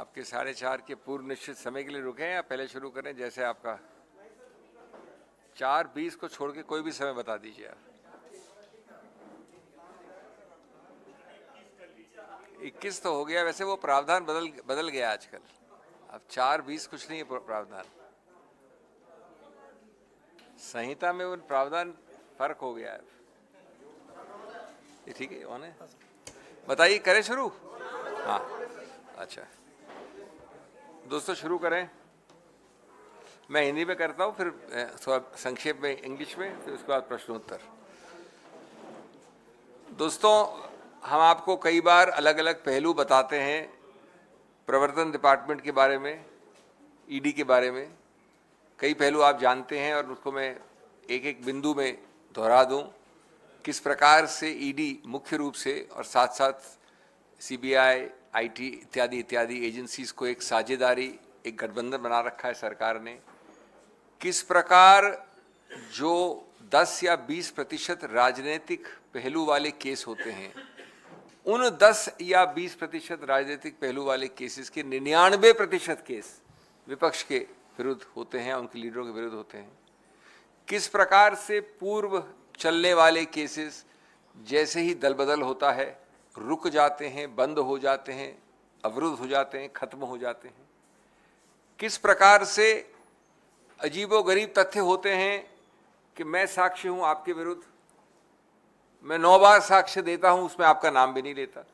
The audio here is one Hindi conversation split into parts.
आपके 4:30 के पूर्व निश्चित समय के लिए रुके हैं या पहले शुरू करें? जैसे आपका 4:20 को छोड़ के कोई भी समय बता दीजिए आप। 21 तो हो गया, वैसे वो प्रावधान बदल गया आजकल। अब 4:20 कुछ नहीं है प्रावधान, संहिता में वो प्रावधान फर्क हो गया है। ये ठीक है, ऑन है, बताइए, करें शुरू? हाँ, अच्छा दोस्तों शुरू करें। मैं हिंदी में करता हूँ, फिर थोड़ा संक्षेप में इंग्लिश में, फिर उसके बाद प्रश्नोत्तर। दोस्तों, हम आपको कई बार अलग अलग पहलू बताते हैं प्रवर्तन डिपार्टमेंट के बारे में, ईडी के बारे में। कई पहलू आप जानते हैं और उसको मैं एक एक बिंदु में दोहरा दूं। किस प्रकार से ईडी मुख्य रूप से और साथ साथ सीबीआई, आईटी इत्यादि इत्यादि एजेंसीज को एक साझेदारी, एक गठबंधन बना रखा है सरकार ने। किस प्रकार जो 10 या 20% राजनीतिक पहलू वाले केस होते हैं, उन 10 या 20% राजनीतिक पहलू वाले केसेस के 99% केस विपक्ष के विरुद्ध होते हैं, उनके लीडरों के विरुद्ध होते हैं। किस प्रकार से पूर्व चलने वाले केसेस जैसे ही दल बदल होता है रुक जाते हैं, बंद हो जाते हैं, अवरुद्ध हो जाते हैं, खत्म हो जाते हैं। किस प्रकार से अजीबोगरीब तथ्य होते हैं कि मैं साक्ष्य हूं आपके विरुद्ध, मैं 9 बार साक्ष्य देता हूं, उसमें आपका नाम भी नहीं लेता।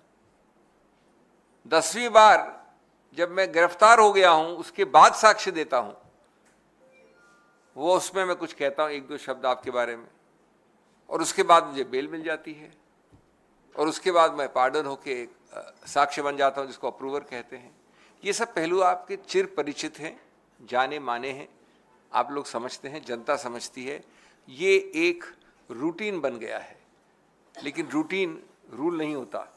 10वीं बार जब मैं गिरफ्तार हो गया हूं, उसके बाद साक्ष्य देता हूं, वो उसमें मैं कुछ कहता हूं, 1-2 शब्द आपके बारे में, और उसके बाद मुझे बेल मिल जाती है, और उसके बाद मैं पार्डन होके साक्ष्य बन जाता हूं, जिसको अप्रूवर कहते हैं। ये सब पहलू आपके चिर परिचित हैं, जाने माने हैं, आप लोग समझते हैं, जनता समझती है। ये एक रूटीन बन गया है, लेकिन रूटीन रूल नहीं होता,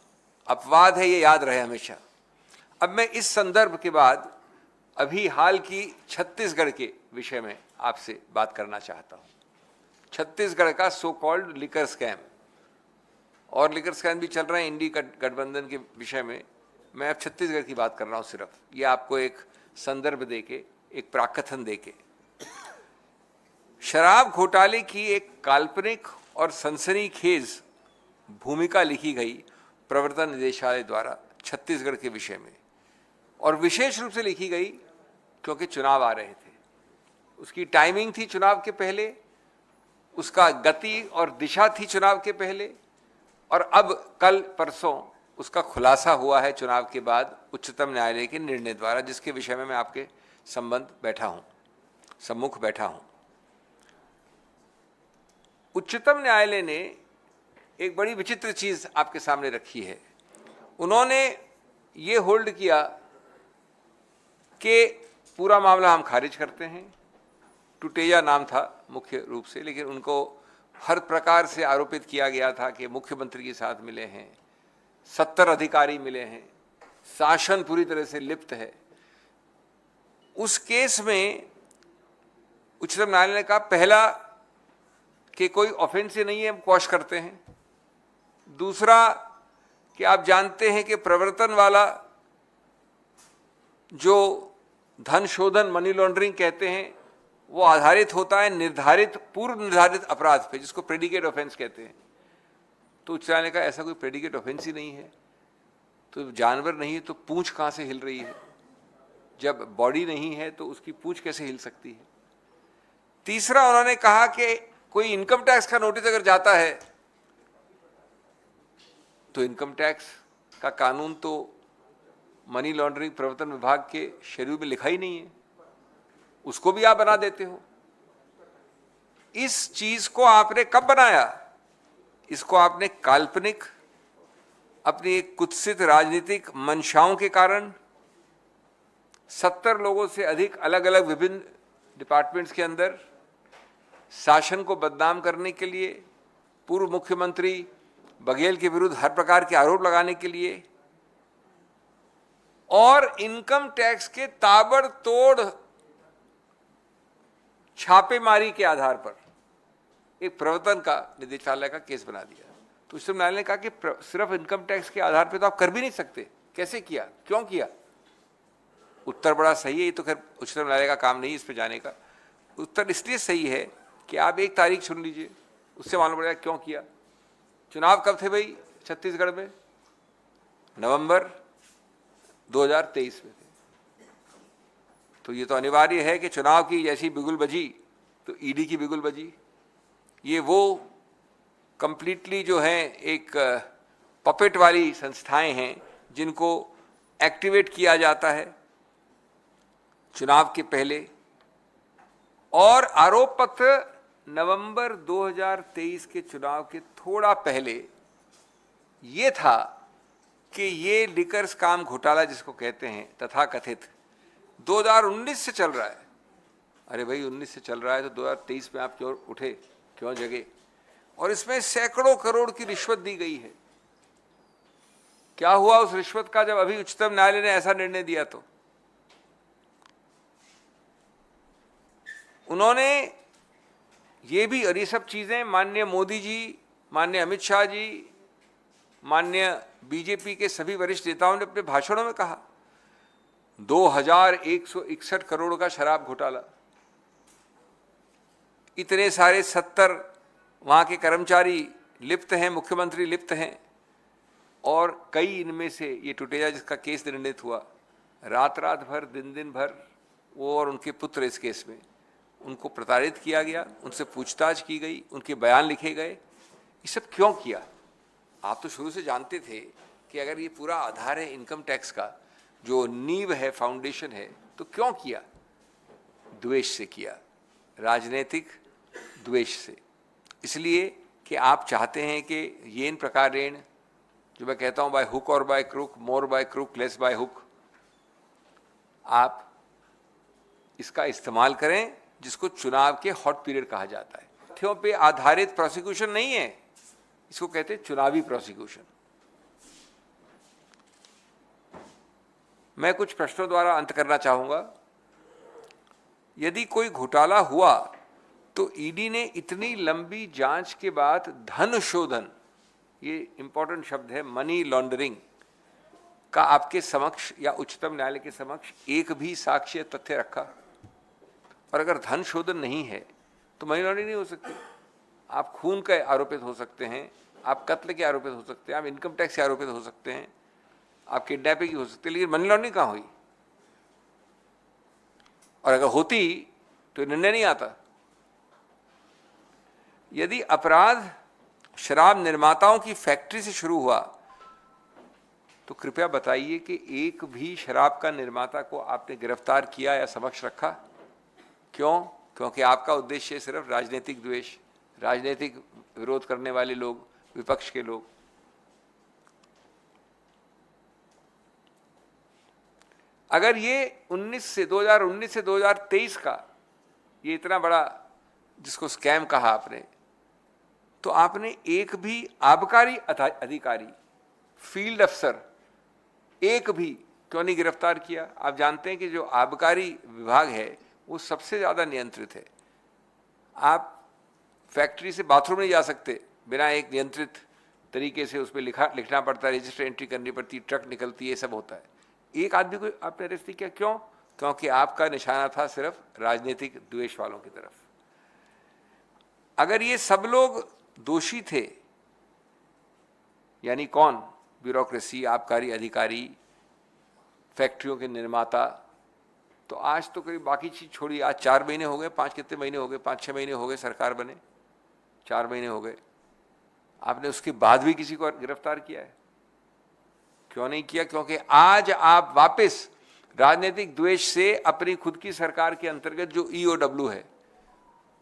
अपवाद है, ये याद रहे हमेशा। अब मैं इस संदर्भ के बाद अभी हाल की छत्तीसगढ़ के विषय में आपसे बात करना चाहता हूं। छत्तीसगढ़ का सो कॉल्ड लिकर स्कैम, और लिकर स्कैम भी चल रहे हैं इंडी गठबंधन के विषय में। मैं अब छत्तीसगढ़ की बात कर रहा हूं सिर्फ, ये आपको एक संदर्भ देके, एक प्राकथन देके। शराब घोटाले की एक काल्पनिक और सनसनीखेज भूमिका लिखी गई प्रवर्तन निदेशालय द्वारा छत्तीसगढ़ के विषय में, और विशेष रूप से लिखी गई क्योंकि चुनाव आ रहे थे। उसकी टाइमिंग थी चुनाव के पहले, उसका गति और दिशा थी चुनाव के पहले, और अब कल परसों उसका खुलासा हुआ है चुनाव के बाद उच्चतम न्यायालय के निर्णय द्वारा, जिसके विषय में मैं आपके सम्मुख बैठा हूं। उच्चतम न्यायालय ने एक बड़ी विचित्र चीज आपके सामने रखी है। उन्होंने ये होल्ड किया कि पूरा मामला हम खारिज करते हैं। टुटेजा नाम था मुख्य रूप से, लेकिन उनको हर प्रकार से आरोपित किया गया था कि मुख्यमंत्री के साथ मिले हैं, 70 अधिकारी मिले हैं, शासन पूरी तरह से लिप्त है। उस केस में उच्चतम न्यायालय ने कहा, पहला कि कोई ऑफेंस नहीं है, हम क्वॉश करते हैं। दूसरा कि आप जानते हैं कि प्रवर्तन वाला जो धन शोधन, मनी लॉन्ड्रिंग कहते हैं, वो आधारित होता है पूर्व निर्धारित अपराध पे, जिसको प्रेडिकेट ऑफेंस कहते हैं। तो उच्च न्यायालय का ऐसा कोई प्रेडिकेट ऑफेंस ही नहीं है, तो जानवर नहीं है तो पूंछ कहां से हिल रही है? जब बॉडी नहीं है तो उसकी पूंछ कैसे हिल सकती है? तीसरा, उन्होंने कहा कि कोई इनकम टैक्स का नोटिस अगर जाता है तो इनकम टैक्स का कानून तो मनी लॉन्ड्रिंग प्रवर्तन विभाग के शेड्यूल में लिखा ही नहीं है, उसको भी आप बना देते हो। इस चीज को आपने कब बनाया? इसको आपने काल्पनिक, अपनी एक कुत्सित राजनीतिक मंशाओं के कारण 70 लोगों से अधिक अलग अलग विभिन्न डिपार्टमेंट्स के अंदर शासन को बदनाम करने के लिए, पूर्व मुख्यमंत्री बघेल के विरुद्ध हर प्रकार के आरोप लगाने के लिए, और इनकम टैक्स के ताबड़तोड़ छापेमारी के आधार पर एक प्रवर्तन का निदेशालय का केस बना दिया। तो उच्चतम न्यायालय ने कहा कि सिर्फ इनकम टैक्स के आधार पर तो आप कर भी नहीं सकते। कैसे किया, क्यों किया? उत्तर बड़ा सही है, ये तो खैर उच्चतम न्यायालय का काम नहीं इस पे जाने का। उत्तर इसलिए सही है कि आप एक तारीख चुन लीजिए, उससे मालूम पड़ेगा क्यों किया। चुनाव कब थे भाई छत्तीसगढ़ में? नवंबर 2023 में थे। तो ये तो अनिवार्य है कि चुनाव की जैसी बिगुल बजी तो ईडी की बिगुल बजी। ये वो कंप्लीटली जो है एक पपेट वाली संस्थाएं हैं जिनको एक्टिवेट किया जाता है चुनाव के पहले। और आरोप पत्र नवंबर 2023 के चुनाव के थोड़ा पहले ये था कि ये लिकर स्कैम घोटाला जिसको कहते हैं तथाकथित 2019 से चल रहा है। अरे भाई 19 से चल रहा है तो 2023 में आप क्यों उठे, क्यों जगे? और इसमें सैकड़ों करोड़ की रिश्वत दी गई है। क्या हुआ उस रिश्वत का जब अभी उच्चतम न्यायालय ने ऐसा निर्णय दिया? तो उन्होंने ये भी, और ये सब चीजें माननीय मोदी जी, माननीय अमित शाह जी, माननीय बीजेपी के सभी वरिष्ठ नेताओं ने अपने भाषणों में कहा। 2161 करोड़ का शराब घोटाला, इतने सारे 70 वहां के कर्मचारी लिप्त हैं, मुख्यमंत्री लिप्त हैं, और कई इनमें से ये टुटेजा जिसका केस निर्णित हुआ, रात रात भर दिन दिन भर वो और उनके पुत्र इस केस में, उनको प्रताड़ित किया गया, उनसे पूछताछ की गई, उनके बयान लिखे गए। ये सब क्यों किया? आप तो शुरू से जानते थे कि अगर ये पूरा आधार है इनकम टैक्स का, जो नींव है, फाउंडेशन है, तो क्यों किया? द्वेष से किया, राजनीतिक द्वेष से। इसलिए कि आप चाहते हैं कि ये इन प्रकार ऋण, जो मैं कहता हूं बाय हुक और by crook, more by crook less by hook, आप इसका इस्तेमाल करें, जिसको चुनाव के हॉट पीरियड कहा जाता है। तथ्यों पे आधारित प्रोसिक्यूशन नहीं है, इसको कहते हैं चुनावी प्रोसिक्यूशन। मैं कुछ प्रश्नों द्वारा अंत करना चाहूंगा। यदि कोई घोटाला हुआ तो ईडी ने इतनी लंबी जांच के बाद धन शोधन, ये इंपॉर्टेंट शब्द है, मनी लॉन्ड्रिंग का आपके समक्ष या उच्चतम न्यायालय के समक्ष एक भी साक्ष्य तथ्य रखा? और अगर धन शोधन नहीं है तो मनी लॉन्ड्रिंग नहीं हो सकती। आप खून के आरोपित हो सकते हैं, आप कत्ल के आरोपित हो सकते हैं, आप इनकम टैक्स के आरोपित हो सकते हैं, आप किडनैपिंग की हो सकती है, लेकिन मनी लॉन्ड्रिंग कहाँ हुई? और अगर होती तो निर्णय नहीं आता। यदि अपराध शराब निर्माताओं की फैक्ट्री से शुरू हुआ तो कृपया बताइए कि एक भी शराब का निर्माता को आपने गिरफ्तार किया या समक्ष रखा? क्यों? क्योंकि आपका उद्देश्य सिर्फ राजनीतिक द्वेष, राजनीतिक विरोध करने वाले लोग, विपक्ष के लोग। अगर ये 2019 से 2023 का ये इतना बड़ा जिसको स्कैम कहा आपने, तो आपने एक भी आबकारी अधिकारी, फील्ड अफसर एक भी क्यों नहीं गिरफ्तार किया? आप जानते हैं कि जो आबकारी विभाग है वो सबसे ज्यादा नियंत्रित है। आप फैक्ट्री से बाथरूम नहीं जा सकते बिना एक नियंत्रित तरीके से, उस पर लिखना पड़ता है, रजिस्टर एंट्री करनी पड़ती है, ट्रक निकलती है, ये सब होता है। एक आदमी को आपने अरेस्ट नहीं किया, क्यों? क्योंकि आपका निशाना था सिर्फ राजनीतिक द्वेष वालों की तरफ। अगर ये सब लोग दोषी थे, यानी कौन? ब्यूरोक्रेसी, आबकारी अधिकारी, फैक्ट्रियों के निर्माता, तो आज तो करीब बाकी चीज छोड़ी, आज 4 महीने हो गए, 5 कितने महीने हो गए, 5-6 महीने हो गए सरकार बने, 4 महीने हो गए। आपने उसके बाद भी किसी को गिरफ्तार किया है? क्यों नहीं किया? क्योंकि आज आप वापस राजनीतिक द्वेष से अपनी खुद की सरकार के अंतर्गत जो ईओडब्ल्यू है,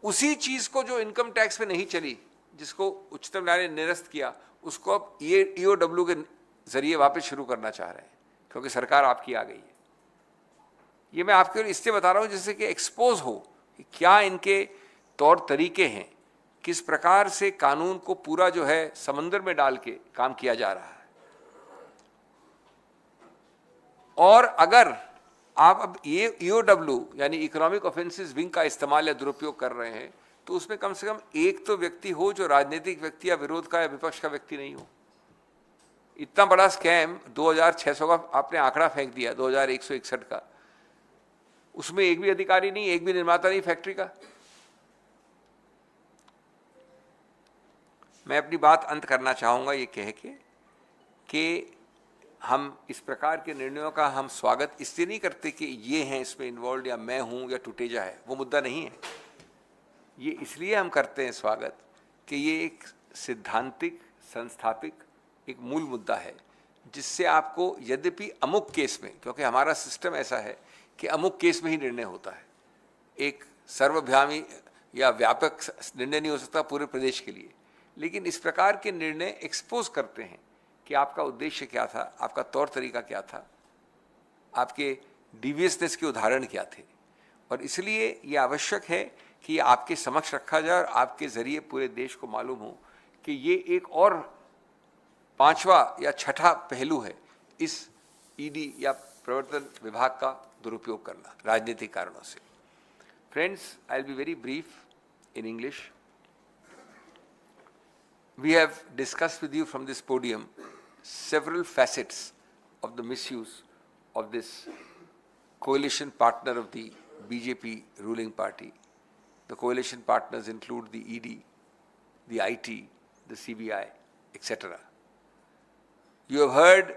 उसी चीज को जो इनकम टैक्स पे नहीं चली, जिसको उच्चतम न्यायालय ने निरस्त किया, उसको अब ईओडब्ल्यू के जरिए वापस शुरू करना चाह रहे हैं, क्योंकि सरकार आपकी आ गई है। ये मैं आपके इससे बता रहा हूं जिससे कि एक्सपोज हो कि क्या इनके तौर तरीके हैं, किस प्रकार से कानून को पूरा जो है समंदर में डाल के काम किया जा रहा है। और अगर आप अब ये ईओडब्ल्यू यानी इकोनॉमिक ऑफेंसेस विंग का इस्तेमाल या दुरुपयोग कर रहे हैं, तो उसमें कम से कम एक तो व्यक्ति हो जो राजनीतिक व्यक्ति या विरोध का या विपक्ष का व्यक्ति नहीं हो। इतना बड़ा स्कैम 2600 का आपने आंकड़ा फेंक दिया, 2161 का, उसमें एक भी अधिकारी नहीं, एक भी निर्माता नहीं फैक्ट्री का। मैं अपनी बात अंत करना चाहूंगा ये कह के कि हम इस प्रकार के निर्णयों का हम स्वागत इसलिए नहीं करते कि ये हैं इसमें इन्वॉल्व या मैं हूं या टुटेजा है, वो मुद्दा नहीं है। ये इसलिए हम करते हैं स्वागत कि ये एक सिद्धांतिक संस्थापिक एक मूल मुद्दा है, जिससे आपको यद्यपि अमुक केस में, क्योंकि हमारा सिस्टम ऐसा है कि अमुक केस में ही निर्णय होता है, एक सर्वभ्यामी या व्यापक निर्णय नहीं हो सकता पूरे प्रदेश के लिए, लेकिन इस प्रकार के निर्णय एक्सपोज करते हैं कि आपका उद्देश्य क्या था, आपका तौर तरीका क्या था, आपके डिवियसनेस के उदाहरण क्या थे। और इसलिए ये आवश्यक है कि ये आपके समक्ष रखा जाए और आपके जरिए पूरे देश को मालूम हो कि ये एक और पांचवा या छठा पहलू है इस ईडी या प्रवर्तन विभाग का दुरुपयोग करना राजनीतिक कारणों से। Friends, I will be very brief in English. We have discussed with you from this podium several facets of the misuse of this coalition partner of the BJP ruling party. The coalition partners include the ED, the IT, the CBI, etc. You have heard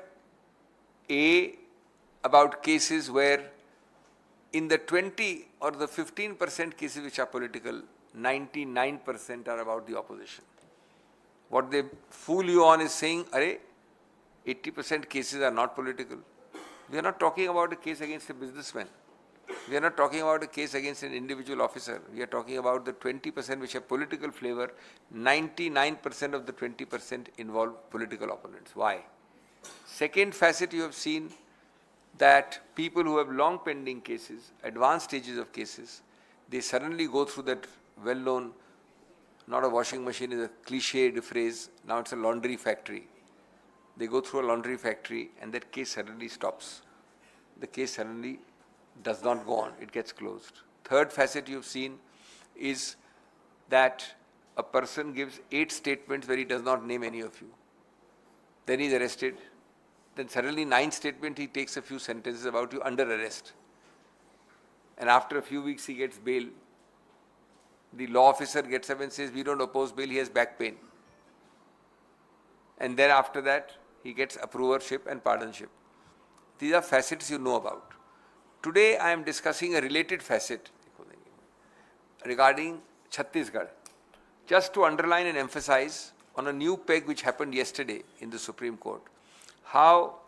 about cases where in the 20 or the 15% cases which are political, 99% are about the opposition. What they fool you on is saying, "Arey, 80% cases are not political." We are not talking about a case against a businessman. We are not talking about a case against an individual officer. We are talking about the 20% which have political flavor. 99% of the 20% involve political opponents. Why? Second facet, you have seen that people who have long pending cases, advanced stages of cases, they suddenly go through that well-known, not a washing machine is a cliched phrase, now it's a laundry factory. They go through a laundry factory and that case suddenly stops. The case suddenly does not go on, it gets closed. Third facet you've seen is that a person gives 8 statements where he does not name any of you. Then he's arrested. Then suddenly 9th statement he takes a few sentences about you under arrest. And after a few weeks he gets bail. The law officer gets up and says, "We don't oppose bail, he has back pain." And then after that, he gets approvership and pardonship. These are facets you know about. Today, I am discussing a related facet regarding Chhattisgarh. Just to underline and emphasize on a new peg which happened yesterday in the Supreme Court, how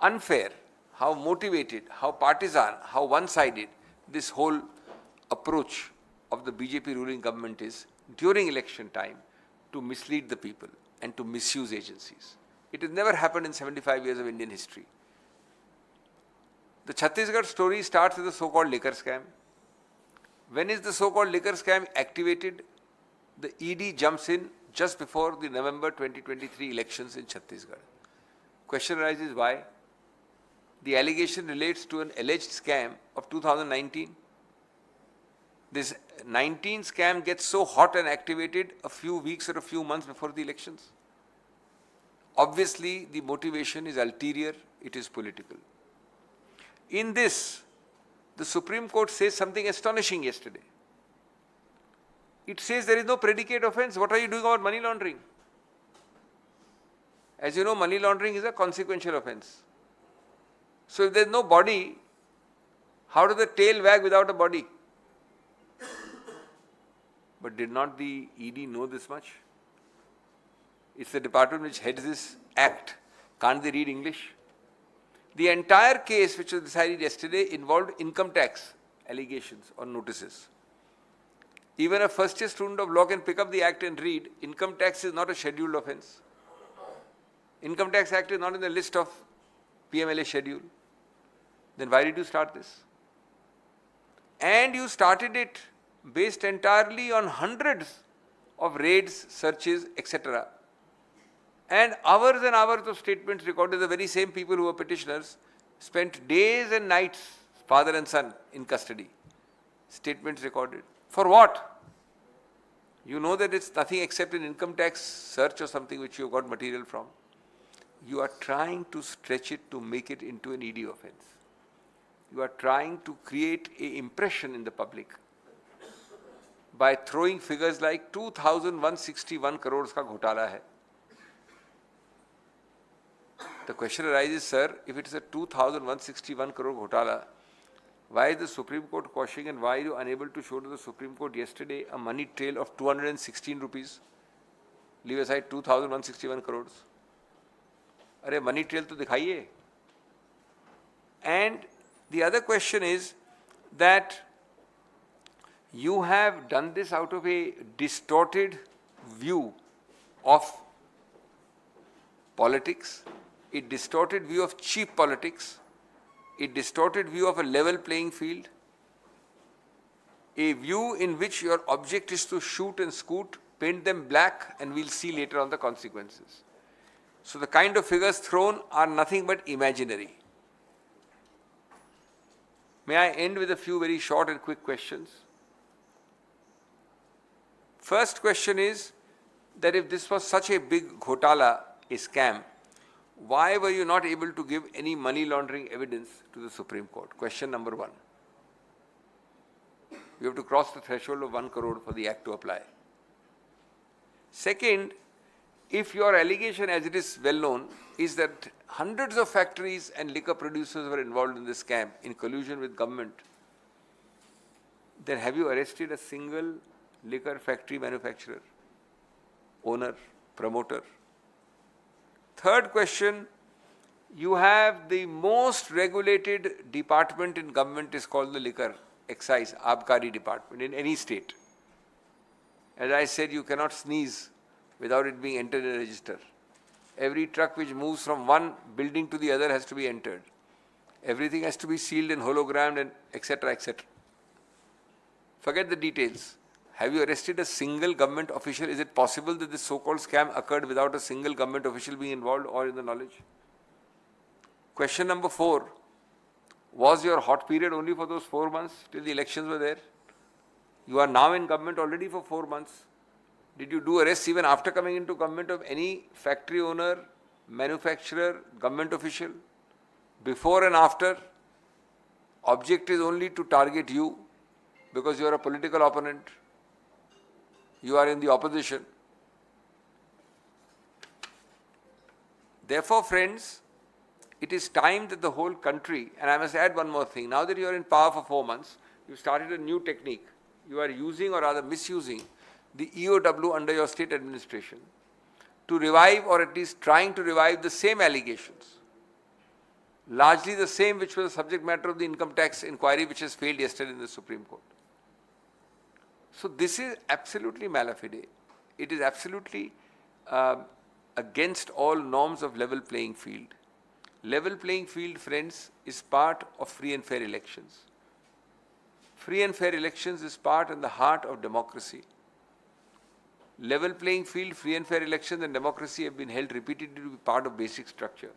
unfair, how motivated, how partisan, how one-sided this whole approach of the BJP ruling government is during election time to mislead the people and to misuse agencies. It has never happened in 75 years of Indian history. The Chhattisgarh story starts with the so-called liquor scam. When is the so-called liquor scam activated? The ED jumps in just before the November 2023 elections in Chhattisgarh. Question arises, why? The allegation relates to an alleged scam of 2019. This 19 scam gets so hot and activated a few weeks or a few months before the elections. Obviously, the motivation is ulterior, it is political. In this, the Supreme Court says something astonishing yesterday. It says there is no predicate offense. What are you doing about money laundering? As you know, money laundering is a consequential offense. So if there is no body, how does the tail wag without a body? But did not the ED know this much? It's the department which heads this act. Can't they read English? The entire case which was decided yesterday involved income tax allegations or notices. Even a first year student of law can pick up the act and read, income tax is not a scheduled offense. Income tax act is not in the list of PMLA schedule. Then why did you start this? And you started it based entirely on hundreds of raids, searches, etc. And hours of statements recorded. The very same people who were petitioners spent days and nights, father and son, in custody. Statements recorded. For what? You know that it's nothing except an income tax search or something which you got material from. You are trying to stretch it to make it into an ED offense. you are trying to create an impression in the public by throwing figures like 2,161 crores का घोटाला है. The question arises, sir, if it is a 2,161 crore घोटाला, why is the Supreme Court quashing and why are you unable to show to the Supreme Court yesterday a money trail of 216 rupees? Leave aside 2,161 crores. अरे money trail तो दिखाइए. And the other question is that you have done this out of a distorted view of politics, a distorted view of cheap politics, a distorted view of a level playing field, a view in which your object is to shoot and scoot, paint them black, and we'll see later on the consequences. So the kind of figures thrown are nothing but imaginary. May I end with a few very short and quick questions? First question is that if this was such a big ghotala, a scam, why were you not able to give any money laundering evidence to the Supreme Court? Question number one. You have to cross the threshold of 1 crore for the act to apply. Second, if your allegation, as it is well known, is that hundreds of factories and liquor producers were involved in this scam in collusion with government, then have you arrested a single liquor factory manufacturer, owner, promoter? Third question, you have the most regulated department in government is called the liquor excise, Abkari department in any state. As I said, you cannot sneeze without it being entered in a register. Every truck which moves from one building to the other has to be entered. Everything has to be sealed and hologrammed and etc. etc. Forget the details. Have you arrested a single government official? Is it possible that this so-called scam occurred without a single government official being involved or in the knowledge? Question number 4. Was your hot period only for those 4 months till the elections were there? You are now in government already for 4 months. Did you do arrests even after coming into government of any factory owner, manufacturer, government official? Before and after? Object is only to target you because you are a political opponent. You are in the opposition. Therefore, friends, it is time that the whole country, and I must add one more thing, now that you are in power for 4 months, you started a new technique. You are using or rather misusing the EOW under your state administration to revive or at least trying to revive the same allegations. Largely the same which was the subject matter of the income tax inquiry which has failed yesterday in the Supreme Court. So this is absolutely malafide. It is absolutely against all norms of level playing field. Level playing field, friends, is part of free and fair elections. Free and fair elections is part and the heart of democracy. Level playing field, free and fair elections and democracy have been held repeatedly to be part of basic structure.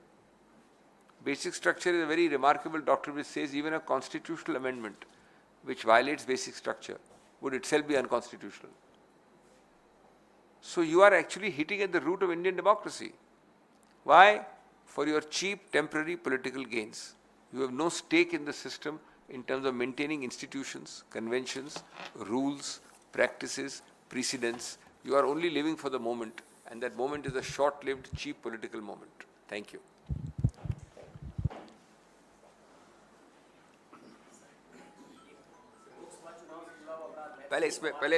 Basic structure is a very remarkable doctrine which says even a constitutional amendment which violates basic structure would itself be unconstitutional. So you are actually hitting at the root of Indian democracy. Why? For your cheap temporary political gains. You have no stake in the system in terms of maintaining institutions, conventions, rules, practices, precedents. You are only living for the moment, and that moment is a short-lived, cheap political moment. Thank you. पहले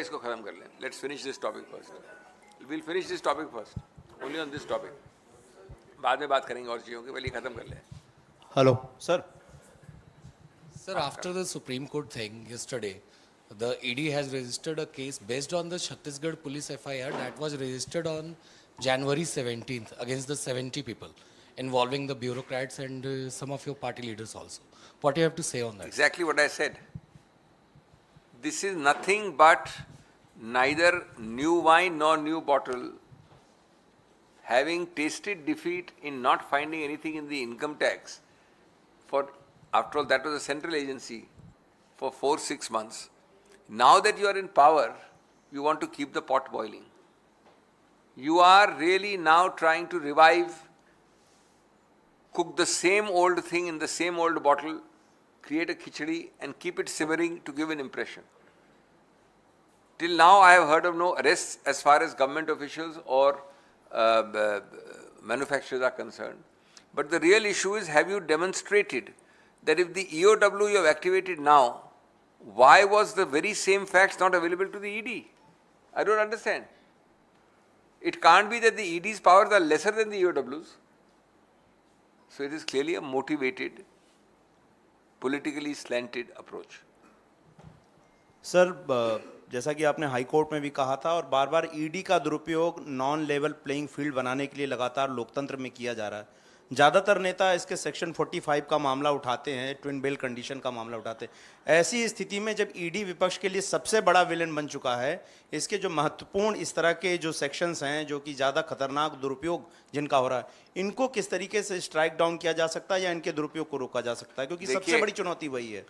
इसको खत्म कर लें. Let's finish this topic first. We'll finish this topic first. Only on this topic. बाद में बात करेंगे और चीज़ों की. पहले खत्म कर लें. Hello, sir. Sir, after the Supreme Court thing yesterday, the ED has registered a case based on the Chhattisgarh police FIR that was registered on January 17th against the 70 people involving the bureaucrats and some of your party leaders also. What do you have to say on that? Exactly what I said. This is nothing but neither new wine nor new bottle. Having tasted defeat in not finding anything in the income tax, for after all that was a central agency for 4-6 months. Now that you are in power, you want to keep the pot boiling. You are really now trying to revive, cook the same old thing in the same old bottle create a khichdi and keep it simmering to give an impression. Till now, I have heard of no arrests as far as government officials or manufacturers are concerned. But the real issue is, have you demonstrated that if the EOW you have activated now, why was the very same facts not available to the ED? I don't understand. It can't be that the ED's powers are lesser than the EOW's. So it is clearly a motivated, politically slanted approach. Sir जैसा कि आपने हाई कोर्ट में भी कहा था और बार बार ईडी का दुरुपयोग नॉन लेवल प्लेइंग फील्ड बनाने के लिए लगातार लोकतंत्र में किया जा रहा है। ज़्यादातर नेता इसके सेक्शन 45 का मामला उठाते हैं, ट्विन बेल कंडीशन का मामला उठाते हैं। ऐसी स्थिति में जब ईडी विपक्ष के लिए सबसे बड़ा विलेन बन चुका है, इसके जो महत्वपूर्ण इस तरह के जो सेक्शंस हैं जो कि ज़्यादा खतरनाक दुरुपयोग जिनका हो रहा है, इनको किस तरीके से स्ट्राइक डाउन किया जा सकता है या इनके दुरुपयोग को रोका जा सकता है? क्योंकि सबसे बड़ी चुनौती वही है।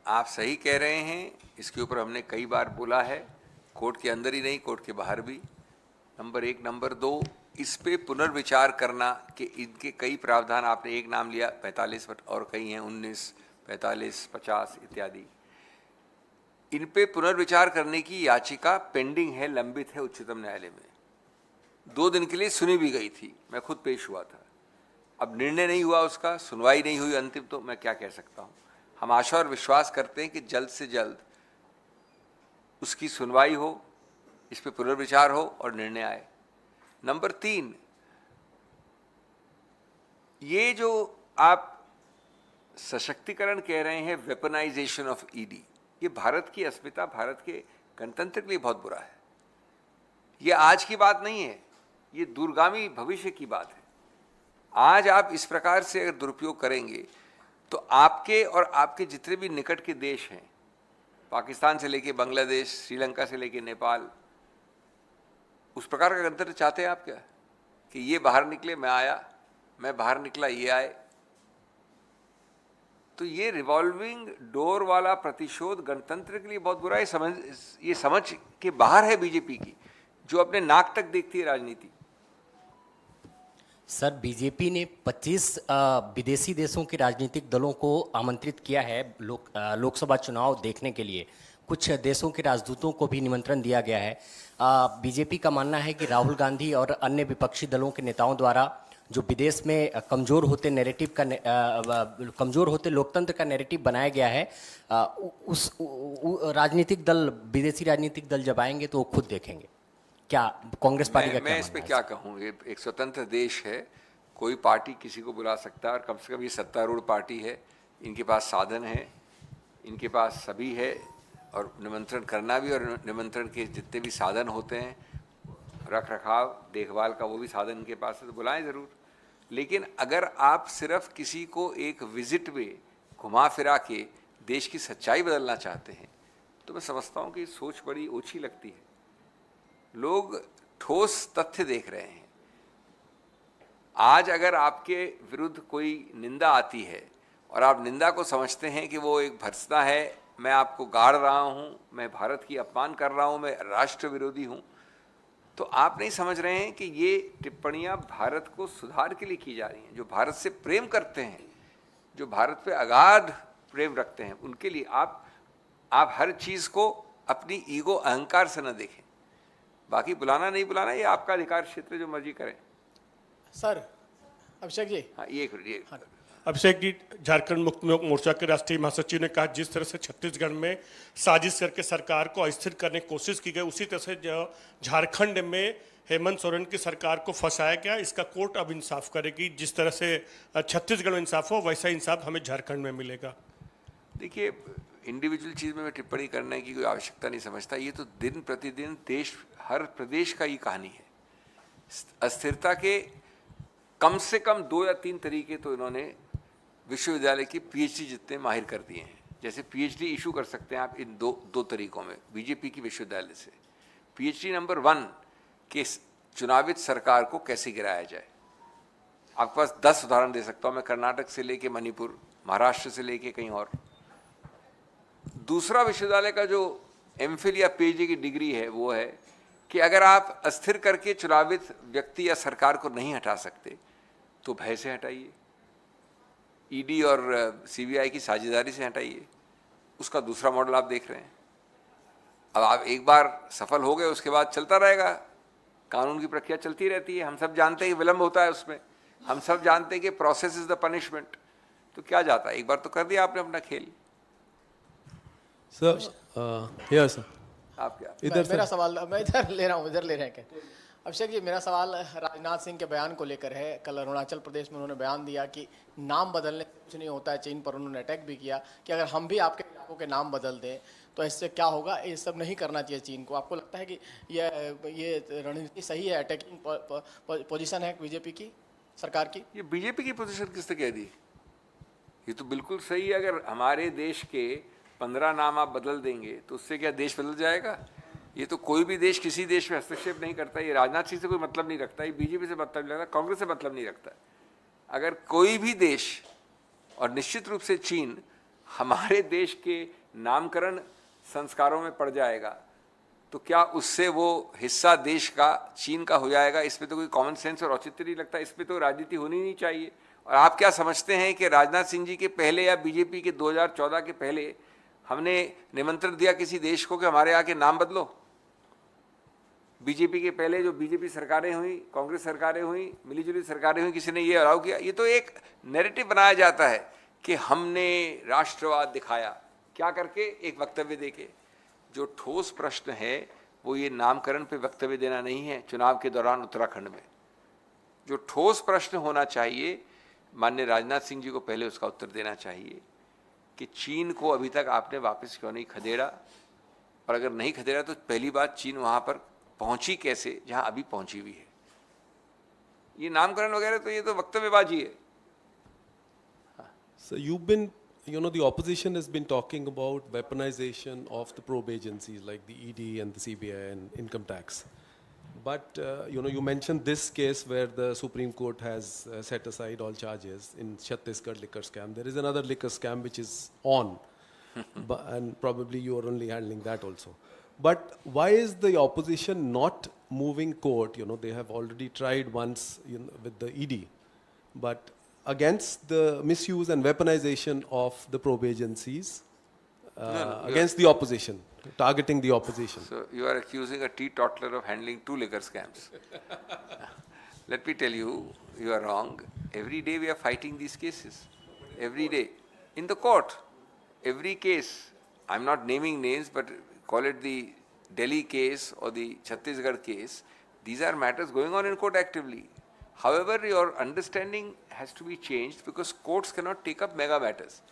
आप सही कह रहे हैं, इसके ऊपर हमने कई बार बोला है, कोर्ट के अंदर ही नहीं, कोर्ट के बाहर भी। नंबर 1, नंबर 2, इस पे पुनर्विचार करना कि इनके कई प्रावधान, आपने एक नाम लिया 45 और कई हैं 19, 45, 50 इत्यादि। इन पे पुनर्विचार करने की याचिका पेंडिंग है, लंबित है उच्चतम न्यायालय में। 2 दिन के लिए सुनी भी गई थी, मैं खुद पेश हुआ था। अब निर्णय नहीं हुआ उसका, सुनवाई नहीं हुई अंतिम, तो मैं क्या कह सकता हूँ। हम आशा और विश्वास करते हैं कि जल्द से जल्द उसकी सुनवाई हो, इस पे पुनर्विचार हो और निर्णय आए। नंबर 3, ये जो आप सशक्तिकरण कह रहे हैं, वेपनाइजेशन ऑफ ईडी, ये भारत की अस्मिता, भारत के गणतंत्र के लिए बहुत बुरा है। ये आज की बात नहीं है, ये दूरगामी भविष्य की बात है। आज आप इस प्रकार से अगर दुरुपयोग करेंगे तो आपके और आपके जितने भी निकट के देश हैं, पाकिस्तान से लेके बांग्लादेश, श्रीलंका से लेके नेपाल, उस प्रकार का गणतंत्र चाहते हैं आप क्या? कि ये बाहर निकले, मैं आया, मैं बाहर निकला, ये आए। तो ये रिवॉल्विंग डोर वाला प्रतिशोध गणतंत्र के लिए बहुत बुरा है। ये समझ के बाहर है बीजेपी की, जो अपने नाक तक देखती है राजनीति। सर, बीजेपी ने 25 विदेशी देशों के राजनीतिक दलों को आमंत्रित किया है लोकसभा चुनाव देखने के लिए। कुछ देशों के राजदूतों को भी निमंत्रण दिया गया है। बीजेपी का मानना है कि राहुल गांधी और अन्य विपक्षी दलों के नेताओं द्वारा जो विदेश में कमज़ोर होते लोकतंत्र का नैरेटिव बनाया गया है, राजनीतिक दल, विदेशी राजनीतिक दल जब आएंगे तो वो खुद देखेंगे। क्या कांग्रेस पार्टी का मैं इस पे क्या कहूँ, ये एक स्वतंत्र देश है, कोई पार्टी किसी को बुला सकता है, और कम से कम ये सत्तारूढ़ पार्टी है, इनके पास साधन है, इनके पास सभी है, और निमंत्रण करना भी, और निमंत्रण के जितने भी साधन होते हैं, रख रखाव, देखभाल का, वो भी साधन इनके पास है, तो बुलाएं ज़रूर। लेकिन अगर आप सिर्फ किसी को एक विजिट में घुमा फिरा के देश की सच्चाई बदलना चाहते हैं, तो मैं समझता हूँ कि सोच बड़ी ओछी लगती है। लोग ठोस तथ्य देख रहे हैं। आज अगर आपके विरुद्ध कोई निंदा आती है और आप निंदा को समझते हैं कि वो एक भर्त्सना है, मैं आपको गाड़ रहा हूँ, मैं भारत की अपमान कर रहा हूँ, मैं राष्ट्र विरोधी हूँ, तो आप नहीं समझ रहे हैं कि ये टिप्पणियाँ भारत को सुधार के लिए की जा रही हैं। जो भारत से प्रेम करते हैं, जो भारत पे अगाध प्रेम रखते हैं, उनके लिए आप हर चीज़ को अपनी ईगो, अहंकार से न देखें। बाकी बुलाना नहीं बुलाना ये आपका अधिकार क्षेत्र, जो मर्जी करें। सर अभिषेक जी, हाँ, ये एक अभिषेक जी, झारखंड मुक्ति मोर्चा के राष्ट्रीय महासचिव ने कहा, जिस तरह से छत्तीसगढ़ में साजिश करके सरकार को अस्थिर करने की कोशिश की गई, उसी तरह से झारखंड में हेमंत सोरेन की सरकार को फंसाया गया। इसका कोर्ट अब इंसाफ करेगी। जिस तरह से छत्तीसगढ़ में इंसाफ हो, वैसा इंसाफ हमें झारखंड में मिलेगा। देखिए, इंडिविजुअल चीज़ में मैं टिप्पणी करने की कोई आवश्यकता नहीं समझता। ये तो दिन प्रतिदिन देश, हर प्रदेश का ये कहानी है। अस्थिरता के कम से कम 2 या 3 तरीके तो इन्होंने विश्वविद्यालय की पीएचडी जितने माहिर कर दिए हैं। जैसे पीएचडी इशू कर सकते हैं आप इन दो तरीकों में, बीजेपी की विश्वविद्यालय से। पीएचडी नंबर 1 कि चुनावित सरकार को कैसे गिराया जाए। आपके पास 10 उदाहरण दे सकता हूँ मैं, कर्नाटक से लेके मणिपुर, महाराष्ट्र से लेके कहीं और। दूसरा विश्वविद्यालय का जो एमफिल या पीएचडी की डिग्री है, वो है कि अगर आप अस्थिर करके चुनावित व्यक्ति या सरकार को नहीं हटा सकते तो भय से हटाइए। ईडी और सीबीआई की साझेदारी से हटाइए, उसका दूसरा मॉडल आप देख रहे हैं। अब आप एक बार सफल हो गए, उसके बाद चलता रहेगा, कानून की प्रक्रिया चलती रहती है। हम सब जानते हैं कि विलंब होता है उसमें, हम सब जानते हैं कि प्रोसेस इज द पनिशमेंट। तो क्या जाता है, एक बार तो कर दिया आपने अपना खेल। सर हियर सर आप क्या इधर मेरा सर सवाल मैं इधर ले रहा हूँ, इधर ले रहे हैं क्या? अभिषेक जी, मेरा सवाल राजनाथ सिंह के बयान को लेकर है। कल अरुणाचल प्रदेश में उन्होंने बयान दिया कि नाम बदलने से कुछ नहीं होता है। चीन पर उन्होंने अटैक भी किया कि अगर हम भी आपके इलाकों के नाम बदल दें तो इससे क्या होगा, ये सब नहीं करना चाहिए चीन को। आपको लगता है कि ये रणनीति सही है, अटैकिंग पोजीशन है बीजेपी की, सरकार की? ये बीजेपी की पोजीशन किसने कह दी? ये तो बिल्कुल सही है। अगर हमारे देश के 15 नाम आप बदल देंगे तो उससे क्या देश बदल जाएगा? ये तो कोई भी देश किसी देश में हस्तक्षेप नहीं करता। ये राजनाथ सिंह से कोई मतलब नहीं रखता, ये बीजेपी से मतलब नहीं रखता, कांग्रेस से मतलब नहीं रखता। अगर कोई भी देश, और निश्चित रूप से चीन, हमारे देश के नामकरण संस्कारों में पड़ जाएगा तो क्या उससे वो हिस्सा देश का, चीन का हो जाएगा? इसमें तो कोई कॉमन सेंस और औचित्य नहीं लगता। इसमें तो राजनीति होनी नहीं चाहिए। और आप क्या समझते हैं कि राजनाथ सिंह जी के पहले या बीजेपी के 2014 के पहले हमने निमंत्रण दिया किसी देश को कि हमारे यहाँ के नाम बदलो? बीजेपी के पहले जो बीजेपी सरकारें हुई, कांग्रेस सरकारें हुई, मिलीजुली सरकारें हुई, किसी ने ये अलाउ किया? ये तो एक नैरेटिव बनाया जाता है कि हमने राष्ट्रवाद दिखाया। क्या करके? एक वक्तव्य देके। जो ठोस प्रश्न है वो ये नामकरण पे वक्तव्य देना नहीं है चुनाव के दौरान उत्तराखंड में। जो ठोस प्रश्न होना चाहिए, माननीय राजनाथ सिंह जी को पहले उसका उत्तर देना चाहिए कि चीन को अभी तक आपने वापस क्यों नहीं खदेड़ा, और अगर नहीं खदेड़ा तो पहली बात चीन वहां पर पहुंची कैसे जहां अभी पहुंची हुई है। ये नामकरण वगैरह तो ये तो वक्तव्यबाजी है। So you've been, the opposition has been talking about weaponization of the probe agencies like the ED and the CBI and income tax. But, you mentioned this case where the Supreme Court has set aside all charges in Chhattisgarh liquor scam. There is another liquor scam which is on, and probably you are only handling that also. But why is the opposition not moving court? They have already tried once with the ED, but against the misuse and weaponization of the probe agencies against the opposition, targeting the opposition. So you are accusing a teetotaler of handling 2 liquor scams. Let me tell you, you are wrong. Every day we are fighting these cases. Every day. In the court. Every case. I'm not naming names, but call it the Delhi case or the Chhattisgarh case. These are matters going on in court actively. However, your understanding has to be changed because courts cannot take up mega matters.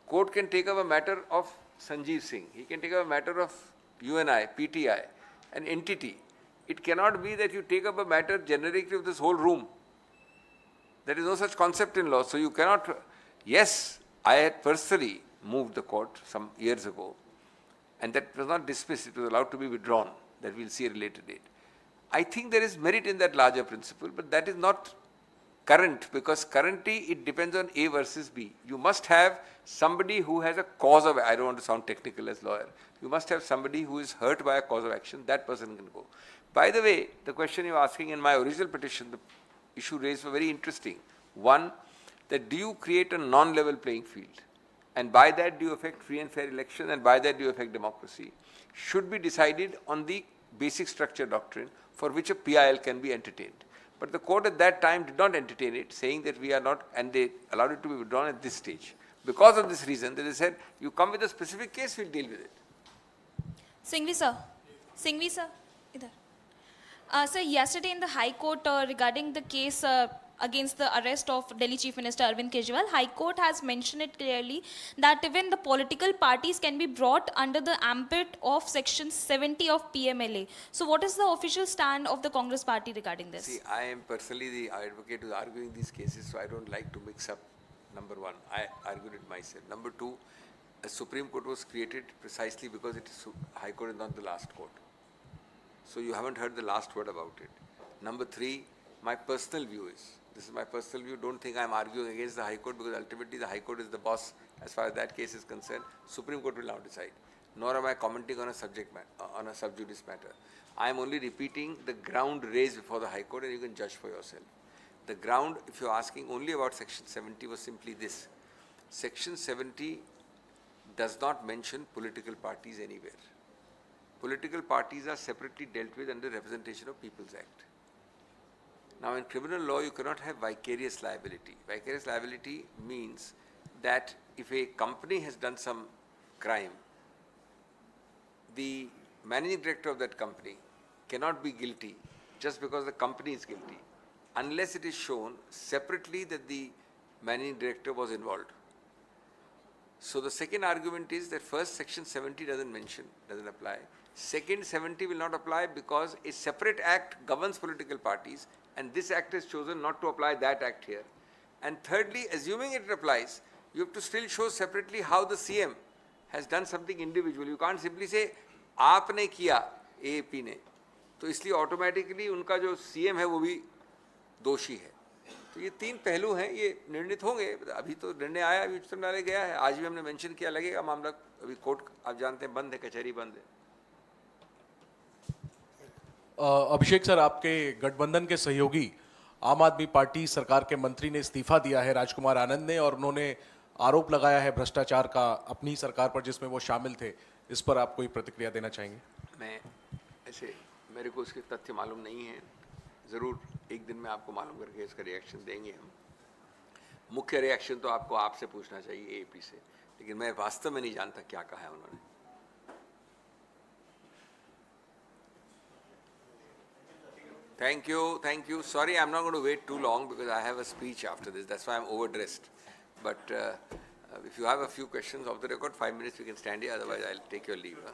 Court can take up a matter of Sanjeev Singh. He can take up a matter of UNI, PTI, an entity. It cannot be that you take up a matter generically of this whole room. There is no such concept in law. So you cannot. Yes, I had personally moved the court some years ago, and that was not dismissed. It was allowed to be withdrawn. That we'll see at a later date. I think there is merit in that larger principle, but that is not current, because currently it depends on A versus B. You must have somebody who has a cause of, I don't want to sound technical as lawyer, you must have somebody who is hurt by a cause of action, that person can go. By the way, the question you're asking in my original petition, the issue raised was very interesting. One, that do you create a non-level playing field? And by that do you affect free and fair election, and by that do you affect democracy? Should be decided on the basic structure doctrine for which a PIL can be entertained. But the court at that time did not entertain it, saying that we are not, and they allowed it to be withdrawn at this stage. Because of this reason, they said, you come with a specific case, we'll deal with it. Singhvi sir. Singhvi sir. Idhar. Sir, yesterday in the High Court regarding the case against the arrest of Delhi Chief Minister Arvind Kejriwal, High Court has mentioned it clearly that even the political parties can be brought under the ambit of Section 70 of PMLA. So what is the official stand of the Congress party regarding this? See, I am personally the advocate who is arguing these cases, so I don't like to mix up. Number one, I argued it myself. Number two, a Supreme Court was created precisely because it is High Court is not the last court. So you haven't heard the last word about it. Number three, my personal view is, this is my personal view, don't think I'm arguing against the High Court, because ultimately the High Court is the boss as far as that case is concerned. Supreme Court will now decide. Nor am I commenting on a subject matter, on a sub judice matter. I am only repeating the ground raised before the High Court, and you can judge for yourself. The ground, if you're asking only about Section 70, was simply this. Section 70 does not mention political parties anywhere. Political parties are separately dealt with under Representation of People's Act. Now, in criminal law, you cannot have vicarious liability. Vicarious liability means that if a company has done some crime, the managing director of that company cannot be guilty just because the company is guilty, unless it is shown separately that the managing director was involved. So the second argument is that first, Section 70 doesn't apply. Second, 70 will not apply because a separate act governs political parties, and this act has chosen not to apply that act here. And thirdly, assuming it applies, you have to still show separately how the CM has done something individual. You can't simply say, आपने किया AAP ने, तो इसलिए ऑटोमेटिकली उनका जो CM है वो भी दोषी है. तो ये तीन पहलू हैं, ये निर्णित होंगे. अभी तो निर्णय आया, अभी उच्चतम न्यायालय गया है, आज भी हमने मेंशन किया, लगेगा मामला. अभी कोर्ट आप जानते हैं बंद है, कचहरी बंद है. अभिषेक सर, आपके गठबंधन के सहयोगी आम आदमी पार्टी सरकार के मंत्री ने इस्तीफा दिया है, राजकुमार आनंद ने, और उन्होंने आरोप लगाया है भ्रष्टाचार का अपनी सरकार पर जिसमें वो शामिल थे. इस पर आप कोई प्रतिक्रिया देना चाहेंगे? मैं ऐसे, मेरे को उसके तथ्य मालूम नहीं है. ज़रूर एक दिन में आपको मालूम करके इसका रिएक्शन देंगे हम. मुख्य रिएक्शन तो आपको आपसे पूछना चाहिए AAP से, लेकिन मैं वास्तव में नहीं जानता क्या कहा है उन्होंने. Thank you. Sorry, I'm not going to wait too long because I have a speech after this. That's why I'm overdressed. But if you have a few questions off the record, 5 minutes we can stand here. Otherwise, I'll take your leave. Huh?